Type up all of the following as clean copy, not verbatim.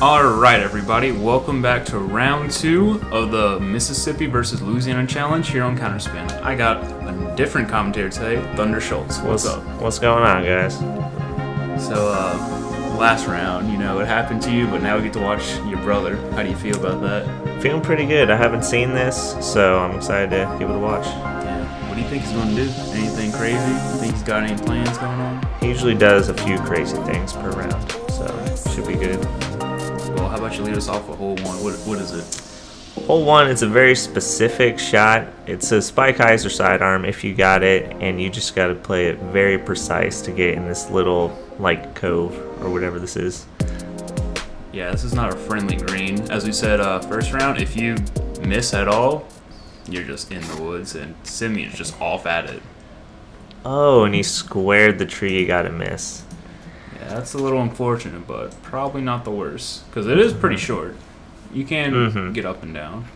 Alright everybody, welcome back to round 2 of the Mississippi versus Louisiana challenge here on Counterspin. I got a different commentator today, Thunder Schultz. What's up? What's going on, guys? So, last round, you know, it happened to you, but now we get to watch your brother. How do you feel about that? Feeling pretty good. I haven't seen this, so I'm excited to give it a watch. Yeah. What do you think he's going to do? Anything crazy? Think he's got any plans going on? He usually does a few crazy things per round, so should be good. Well, how about you lead us off with hole 1? What is it? Hole 1, it's a very specific shot. It's a spike hyzer sidearm if you got it, and you just got to play it very precise to get in this little, like, cove or whatever this is. Yeah, this is not a friendly green. As we said first round, if you miss at all, you're just in the woods, and Simeon's just off at it. Oh, and he squared the tree you got to miss. Yeah, that's a little unfortunate, but probably not the worst, because it is pretty short. You can get up and down.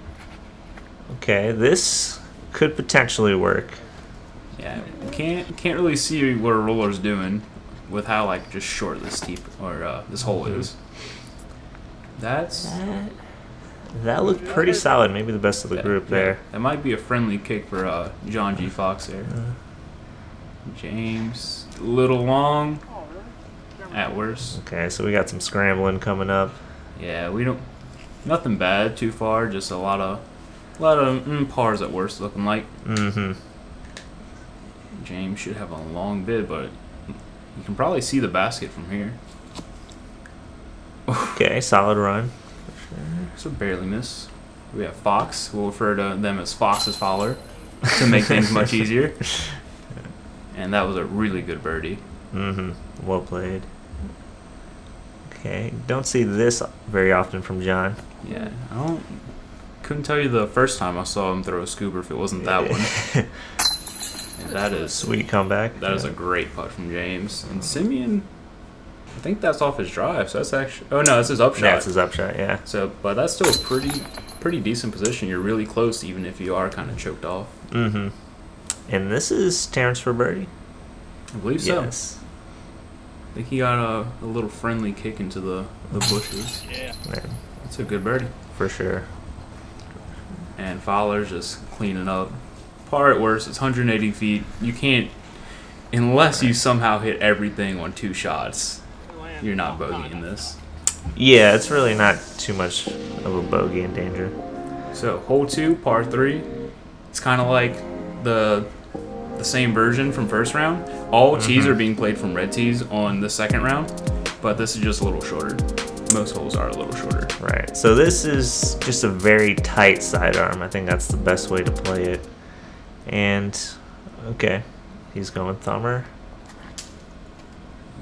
Okay, this could potentially work. Yeah, you can't really see what a roller's doing with how like just short this this hole is. That looked pretty solid. Maybe the best of the group there. That might be a friendly kick for Jon G Fox there. James, a little long. At worst. Okay, so we got some scrambling coming up. Yeah, we don't. Nothing bad too far. Just a lot of pars at worst, looking like. James should have a long bid, but you can probably see the basket from here. Okay, solid run. So barely miss. We have Fox. We'll refer to them as Fox as Fowler to make things much easier. And that was a really good birdie. Well played. Okay, don't see this very often from Jon. Yeah, couldn't tell you the first time I saw him throw a scooper if it wasn't that one. And that is sweet comeback. That is a great putt from James. And Simeon, I think that's off his drive. So that's actually no, that's his upshot. That's his upshot. Yeah. So, but that's still a pretty decent position. You're really close, even if you are kind of choked off. And this is Terrance for birdie. I believe so. Yes. I think he got a little friendly kick into the bushes. Yeah. That's a good birdie. For sure. And Fowler's just cleaning up. Par at worst, it's 180 feet. You can't, unless you somehow hit everything on 2 shots, you're not bogeying this. Yeah, it's really not too much of a bogey in danger. So, hole 2, par 3. It's kind of like the same version from first round. All tees are being played from red tees on the second round, but this is just a little shorter. Most holes are a little shorter. Right. So this is just a very tight sidearm. I think that's the best way to play it. And okay, he's going thumber.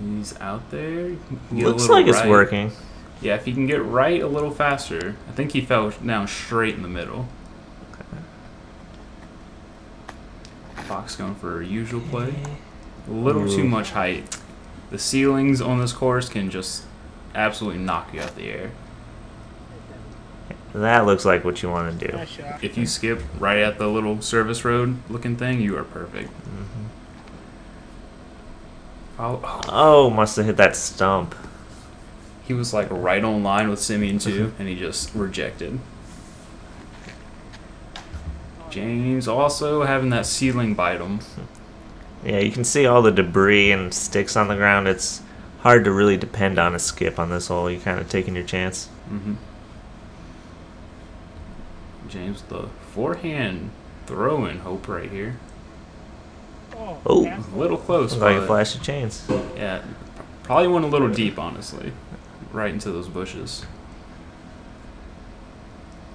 He's out there. Looks like it's working. Yeah, if he can get right a little faster. I think he fell down straight in the middle. Fox going for a usual play. A little too much height. The ceilings on this course can just absolutely knock you out the air. That looks like what you want to do. If you skip right at the little service road looking thing, you are perfect. Oh, must have hit that stump. He was like right on line with Simeon too, and he just rejected. James also having that ceiling bite him. Yeah, you can see all the debris and sticks on the ground. It's hard to really depend on a skip on this hole. You're kind of taking your chance. James, the forehand throwing hope right here. Oh, a little close. Looks like a flash of chains. Yeah, probably went a little deep, honestly, right into those bushes.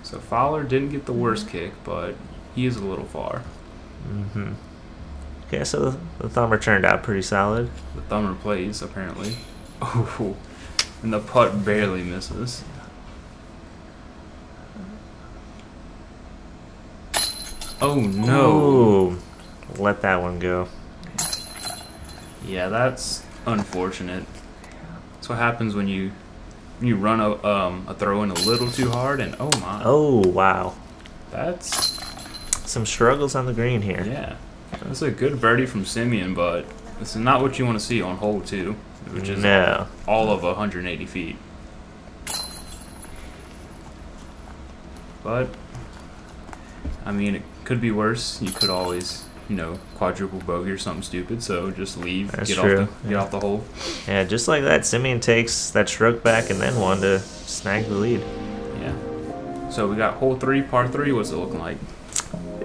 So Fowler didn't get the worst kick, but he is a little far. Okay, so the thumber turned out pretty solid. The thumber plays, apparently. Oh, and the putt barely misses. Oh, no. Ooh, let that one go. Yeah, that's unfortunate. That's what happens when you run a throw in a little too hard, and oh my. Oh, wow. That's some struggles on the green here. Yeah. That's a good birdie from Simeon, but this is not what you want to see on hole 2, which is all of 180 feet. But I mean, it could be worse. You could always, you know, quadruple bogey or something stupid. So just leave, That's get true. get off the hole. Yeah, just like that, Simeon takes that stroke back and then one to snag the lead. Yeah. So we got hole 3, par 3. What's it looking like?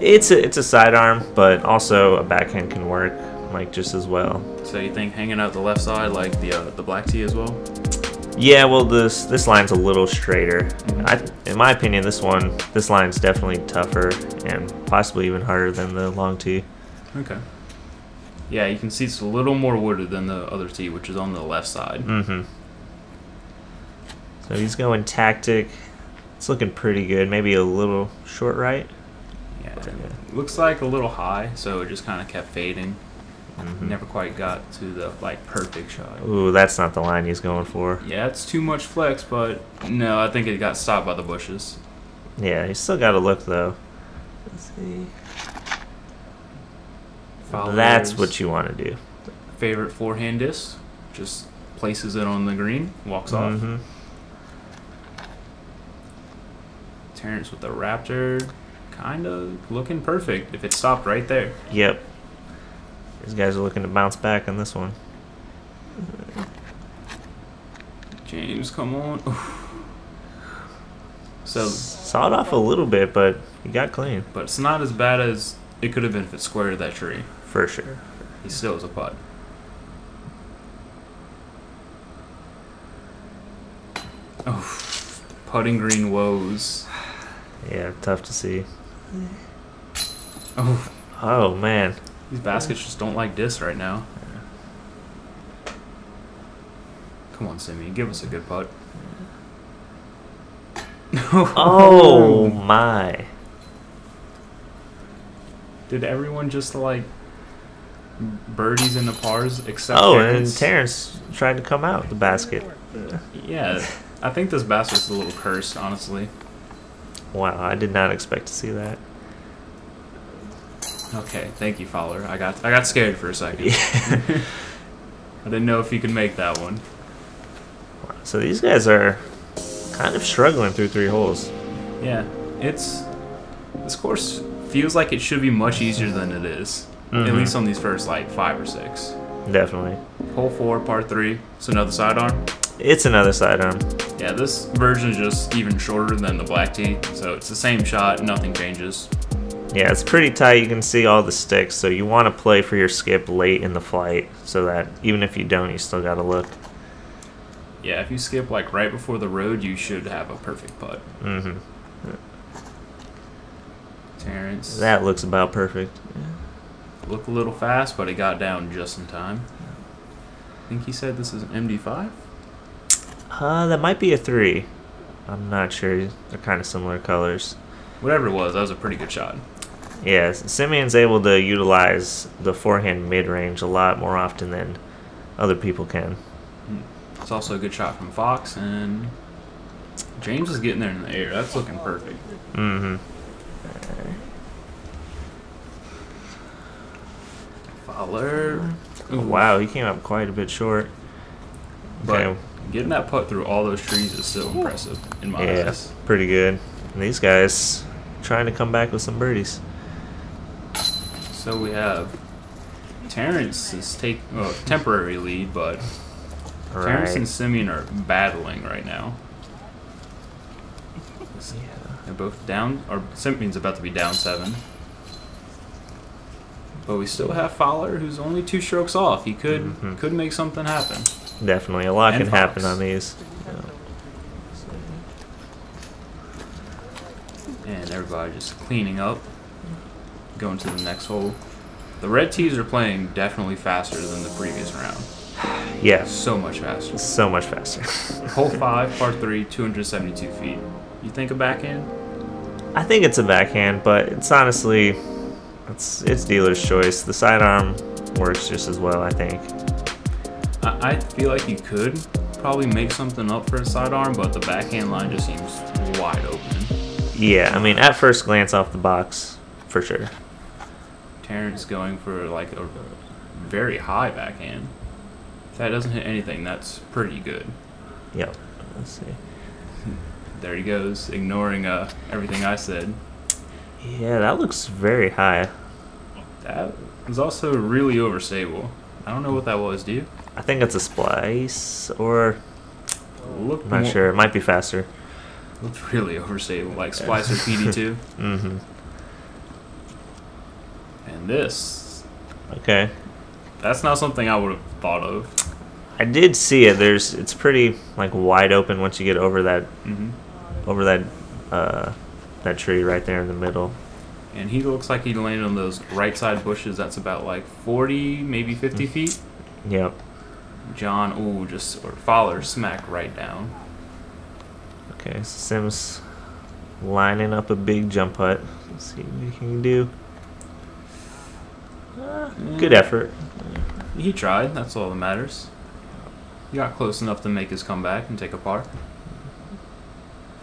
It's a sidearm, but also a backhand can work like just as well. So you think hanging out the left side like the black tee as well? Yeah, well this line's a little straighter. In my opinion, this line's definitely tougher and possibly even harder than the long tee. Okay. Yeah, you can see it's a little more wooded than the other tee, which is on the left side. So he's going tactic. It's looking pretty good. Maybe a little short right. Yeah, it looks like a little high, so it just kind of kept fading. Never quite got to the like perfect shot. Ooh, that's not the line he's going for. Yeah, it's too much flex, but no, I think it got stopped by the bushes. Yeah, he's still got to look though. Let's see. Fowler's That's what you want to do. favorite forehand disc, just places it on the green, walks off. Terrance with the Raptor, kind of looking perfect if it stopped right there. Yep. These guys are looking to bounce back on this one. James, come on. So Sawed off a little bit, but he got clean. but it's not as bad as it could have been if it squared that tree. For sure. He still has a putt. Oh, putting green woes. Yeah, tough to see. Oh, Oh, man. these baskets just don't like disc right now. Come on, Simeon, give us a good putt. Oh, my. Did everyone just like birdies in the pars except Oh, Terrance? and Terrance tried to come out the basket. Yeah, I think this basket's a little cursed, honestly. Wow, I did not expect to see that. Okay, thank you, Fowler. I got scared for a second. I didn't know if he could make that one. So these guys are kind of struggling through 3 holes. Yeah, this course feels like it should be much easier than it is. At least on these first like 5 or 6. Definitely. Hole 4, par 3. It's another sidearm. It's another sidearm. Yeah, this version is just even shorter than the black tee, so it's the same shot, nothing changes. Yeah, it's pretty tight. You can see all the sticks, so you want to play for your skip late in the flight so that even if you don't, you still got to look. Yeah, if you skip like right before the road, you should have a perfect putt. Terrance. That looks about perfect. Looked a little fast, but it got down just in time. I think he said this is an MD5? That might be a 3. I'm not sure. They're kind of similar colors. Whatever it was, that was a pretty good shot. Yeah, Simeon's able to utilize the forehand mid-range a lot more often than other people can. It's also a good shot from Fox, and James is getting there in the air. That's looking perfect. Fowler. Oh, wow, he came up quite a bit short. But Okay. getting that putt through all those trees is still impressive in my Yeah, eyes. pretty good. And these guys trying to come back with some birdies. So we have Terrance is temporary lead, but Terrance and Simeon are battling right now. They're both down, or Simeon's about to be down 7. But we still have Fowler, who's only 2 strokes off. He could make something happen. Definitely, a lot And can happen Fox. on these. And everybody just cleaning up, going to the next hole. The red tees are playing definitely faster than the previous round. Yeah, So much faster. so much faster. Hole 5, par 3, 272 feet. You think a backhand? I think it's a backhand, but it's honestly, it's dealer's choice. The sidearm works just as well, I think. I feel like you could probably make something up for a sidearm, but the backhand line just seems wide open. Yeah, I mean, at first glance off the box, for sure. Terrance going for like a very high backhand. If that doesn't hit anything, that's pretty good. Yep. Let's see. There he goes, ignoring everything I said. Yeah, that looks very high. That was also really overstable. I don't know what that was, do you? I think it's a splice, or Look, I'm not sure. It might be faster. Looked really overstable, like Splice or PD2. Mm-hmm. And this, Okay. that's not something I would have thought of. I did see it. It's pretty like wide open once you get over that that tree right there in the middle. And he looks like he landed on those right side bushes. That's about like 40, maybe 50 feet. Yep. Fowler smack right down. Okay, so Sim's lining up a big jump putt. Let's see what he can do. Good effort. He tried. That's all that matters. He got close enough to make his comeback and take a par.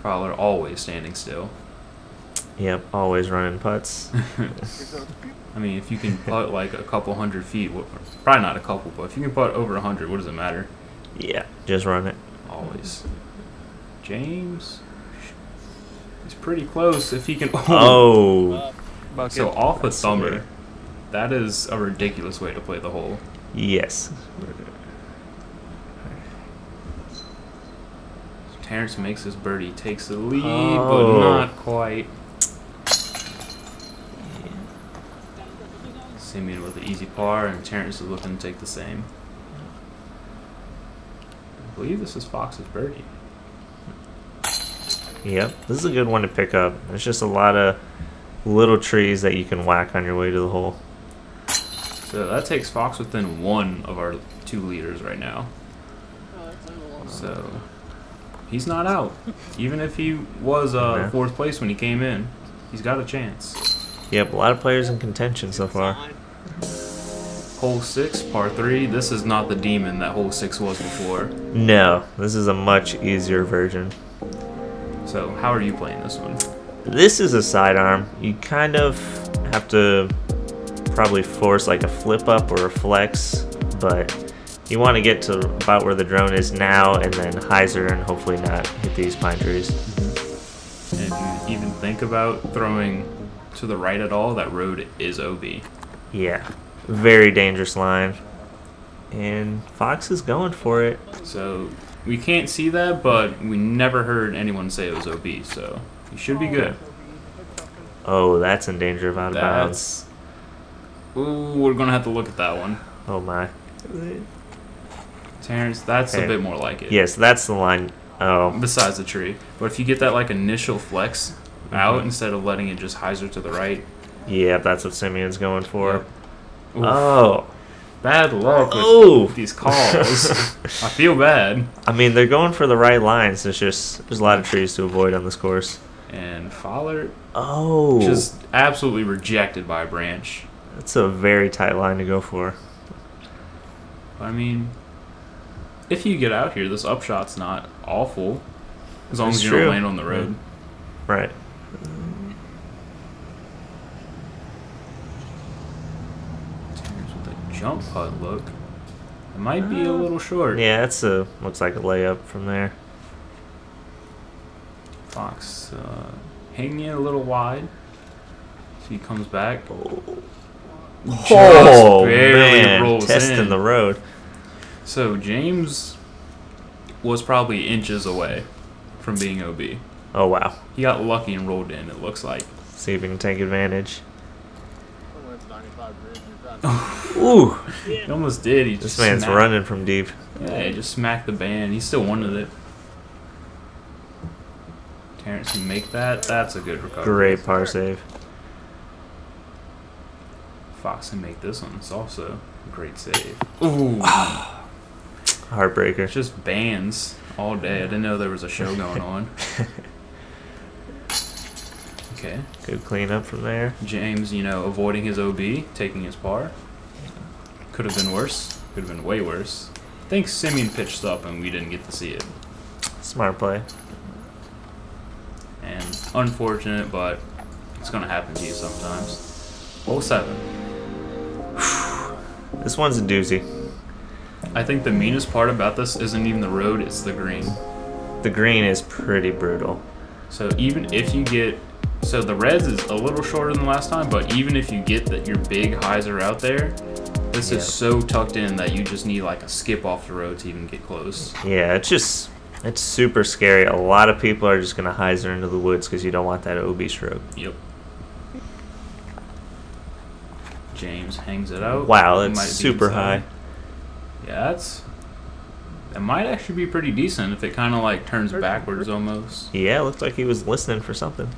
Fowler always standing still. Yep, always running putts. I mean, if you can putt like a couple 100 feet, probably not a couple, but if you can putt over 100, what does it matter? Yeah, just run it. Always. James, he's pretty close. If he can. Oh. So off a That's thumber. weird. That is a ridiculous way to play the hole. Yes. Terrance makes his birdie, takes the lead, Oh. but not quite. Simeon with the easy par, and Terrance is looking to take the same. I believe this is Fox's birdie. Yep, this is a good one to pick up. There's just a lot of little trees that you can whack on your way to the hole. So that takes Fox within one of our two leaders right now. So he's not out. Even if he was fourth place when he came in, he's got a chance. Yep, a lot of players in contention so far. Hole 6, par 3. This is not the demon that hole 6 was before. No, this is a much easier version. So how are you playing this one? This is a sidearm. You kind of have to probably force like a flip up or a flex, but you want to get to about where the drone is now and then hyzer and hopefully not hit these pine trees. And if you even think about throwing to the right at all, that road is OB. Yeah, very dangerous line. And Fox is going for it. So we can't see that, but we never heard anyone say it was OB, so you should be good. Oh, that's in danger of out of bounds. Ooh, we're going to have to look at that one. Oh my. Terrance, that's a bit more like it. Yes, that's the line. Oh. Besides the tree. But if you get that like initial flex out instead of letting it just hyzer to the right. Yeah, that's what Simeon's going for. Yep. Oh. Bad luck with these calls. I feel bad. I mean, they're going for the right lines. There's a lot of trees to avoid on this course. And Fowler just absolutely rejected by a branch. That's a very tight line to go for. I mean, if you get out here, this upshot's not awful. As long as you don't land on the road. Right. With a jump putt look. It might be a little short. Yeah, it's looks like a layup from there. Fox hanging it a little wide. So he comes back. Oh, barely man, rolls testing in. the road. So James was probably inches away from being OB. Oh, wow. He got lucky and rolled in, it looks like. See if we can take advantage. Ooh. He almost did. He This just man's smacked. running from deep. Yeah, he just smacked the band. He still wanted it. Terrance can make that. That's a good recovery. Great par save. Fox can make this one. It's also a great save. Ooh. Heartbreaker. It's just bands all day. I didn't know there was a show going on. Okay. Good cleanup from there. James, avoiding his OB, taking his par. Could have been worse. Could have been way worse. I think Simeon pitched up and we didn't get to see it. Smart play. And unfortunate, but it's going to happen to you sometimes. Hole 7. This one's a doozy. I think the meanest part about this isn't even the road, it's the green. the green is pretty brutal. So even if you get, so the reds is a little shorter than last time, but even if you get that your big highs are out there, this is so tucked in that you just need like a skip off the road to even get close. Yeah, it's super scary. A lot of people are just gonna hyzer into the woods because you don't want that OB stroke. Yep. James hangs it out. Wow, that's super high. Yeah, that might actually be pretty decent if it kind of like turns backwards almost. Yeah, it looked like he was listening for something.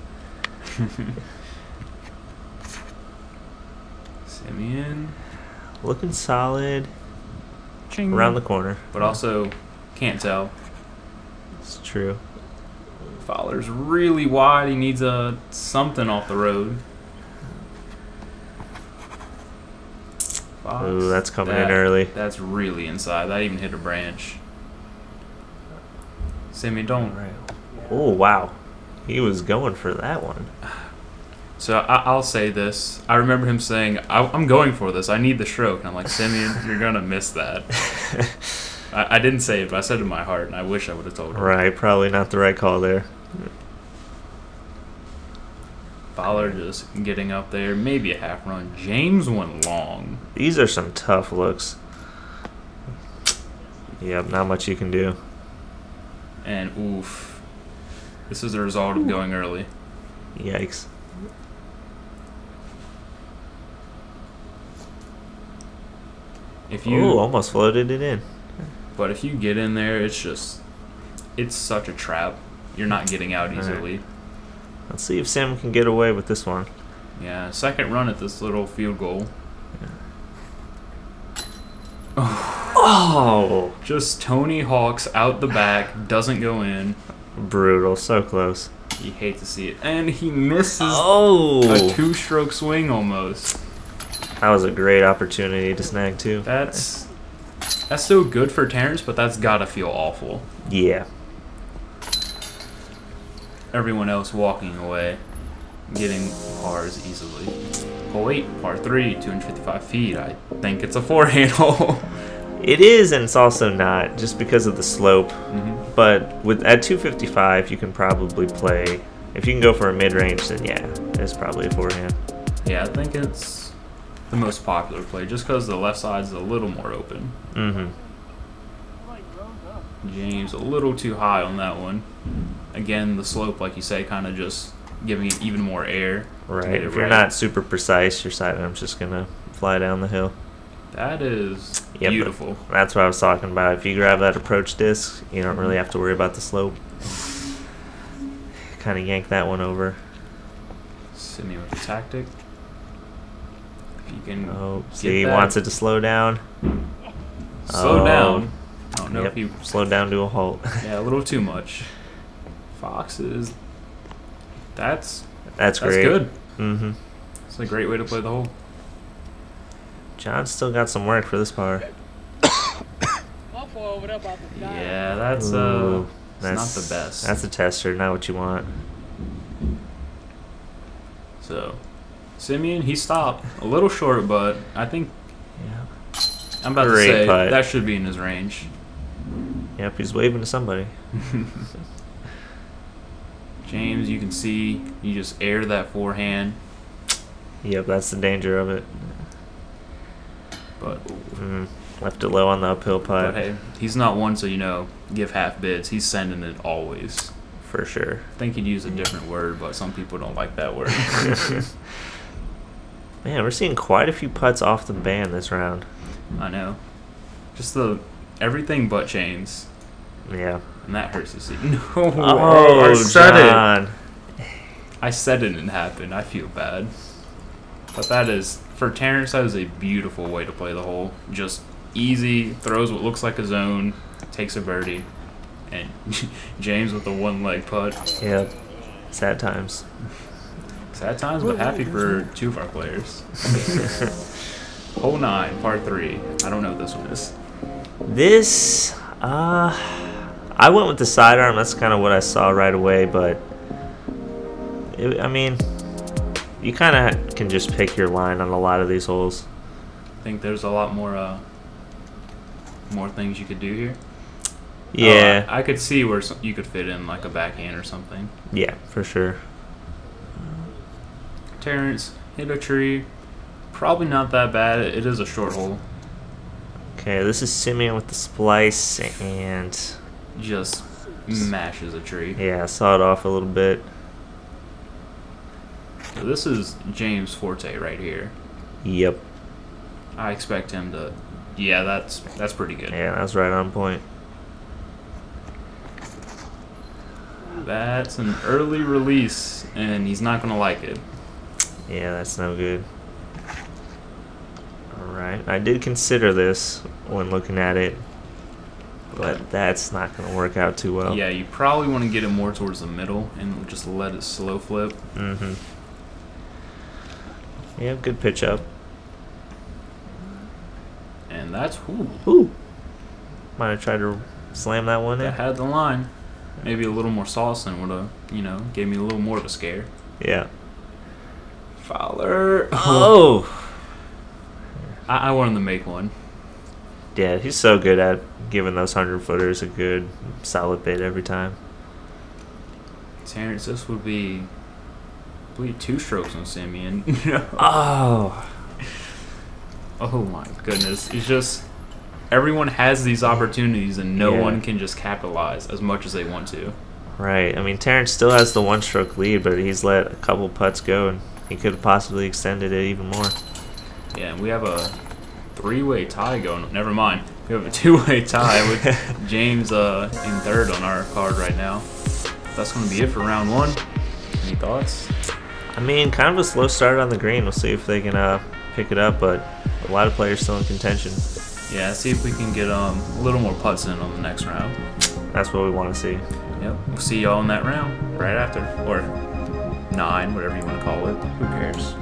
Simeon. Looking solid. Ching. Around the corner. But also, can't tell. It's true. Fowler's really wide. He needs something off the road. Fox. Ooh, that's coming in early. That's really inside. That even hit a branch. Simeon, don't. Oh, wow. He was going for that one. So I'll say this. I remember him saying, I'm going for this. I need the stroke. And I'm like, Simeon, you're going to miss that. I didn't say it, but I said it in my heart, and I wish I would have told him. Right, probably not the right call there. Fowler just getting up there. Maybe a half run. James went long. These are some tough looks. Yep, not much you can do. And oof. This is the result of going early. Yikes. If you almost floated it in. But if you get in there, it's such a trap. You're not getting out easily. Right. Let's see if Sam can get away with this one. Yeah, second run at this little field goal. Yeah. Oh! Just Tony Hawk's out the back, doesn't go in. Brutal, so close. You hate to see it. And he misses a two-stroke swing almost. That was a great opportunity to snag too. That's so good for Terrance, but that's gotta feel awful. Yeah. Everyone else walking away, getting pars easily. Hole 8, par 3, 255 feet. I think it's a four-handle. It is, and it's also not, just because of the slope. Mm-hmm. But at 255, you can probably play. If you can go for a mid-range, then yeah, it's probably a forehand. Yeah, I think it's the most popular play, just because the left side is a little more open. Mm-hmm. James a little too high on that one. Again, the slope, like you say, kind of just giving it even more air. Right. If you're not super precise, your sidearm's just gonna fly down the hill. That is beautiful. That's what I was talking about. If you grab that approach disc, you don't really have to worry about the slope. Kind of yank that one over. Simeon with the tactic. If you can. See, he wants it to slow down. Slow down. I don't know if he slowed down to a halt. Yeah, a little too much. Fox is. That's great. Good. Mm-hmm. It's a great way to play the hole. John's still got some work for this par. Yeah, that's not the best. That's a tester, not what you want. So, Simeon, he stopped a little short, but I think I'm about to say that should be in his range. Yep, he's waving to somebody. James, you can see you just air that forehand. Yep, that's the danger of it. But left it low on the uphill putt. But hey, he's not one to give half bids. He's sending it always. For sure. I think he'd use a different word, but some people don't like that word. Man, we're seeing quite a few putts off the ban this round. I know. Just everything but chains. Yeah. And that hurts to see. No, I said John. I said it didn't happen. I feel bad. But that is, for Terrance, that is a beautiful way to play the hole. Just easy, throws what looks like a zone, takes a birdie. And James with the one-leg putt. Yep. Sad times. Sad times, but happy for two of our players. Hole 9, par 3. I don't know what this one is. This, I went with the sidearm. That's kind of what I saw right away, but I mean, you kind of can just pick your line on a lot of these holes. I think there's a lot more things you could do here. Yeah. I could see where you could fit in like a backhand or something. Yeah, for sure. Terrance hit a tree. Probably not that bad. It is a short hole. Okay, this is Simeon with the splice and Just mashes a tree. yeah, saw it off a little bit. So this is James' forte right here. Yep. I expect him to. Yeah, that's pretty good. Yeah, that's right on point. That's an early release, and he's not gonna like it. Yeah, that's no good. Alright, I did consider this when looking at it, but that's not going to work out too well. Yeah, you probably want to get it more towards the middle and just let it slow flip. Mm-hmm. Yeah, good pitch up. And that's Ooh. Might have tried to slam that one in. that had the line. Maybe a little more sauce and would have, gave me a little more of a scare. Yeah. Fowler. Oh! I wanted to make one. Yeah, he's so good at giving those 100-footers a good, solid bit every time. Terrance, this would be, I believe, 2 strokes on Simeon. Oh! Oh my goodness. It's just, everyone has these opportunities and no one can just capitalize as much as they want to. Right. I mean, Terrance still has the 1-stroke lead, but he's let a couple putts go, and he could have possibly extended it even more. Yeah, and we have a 3-way tie going. Never mind. We have a 2-way tie with James in third on our card right now. That's going to be it for round 1. Any thoughts? I mean, kind of a slow start on the green. We'll see if they can pick it up, but a lot of players still in contention. Yeah, see if we can get a little more putts in on the next round. That's what we want to see. Yep, we'll see y'all in that round right after. Or 9, whatever you want to call it. Who cares?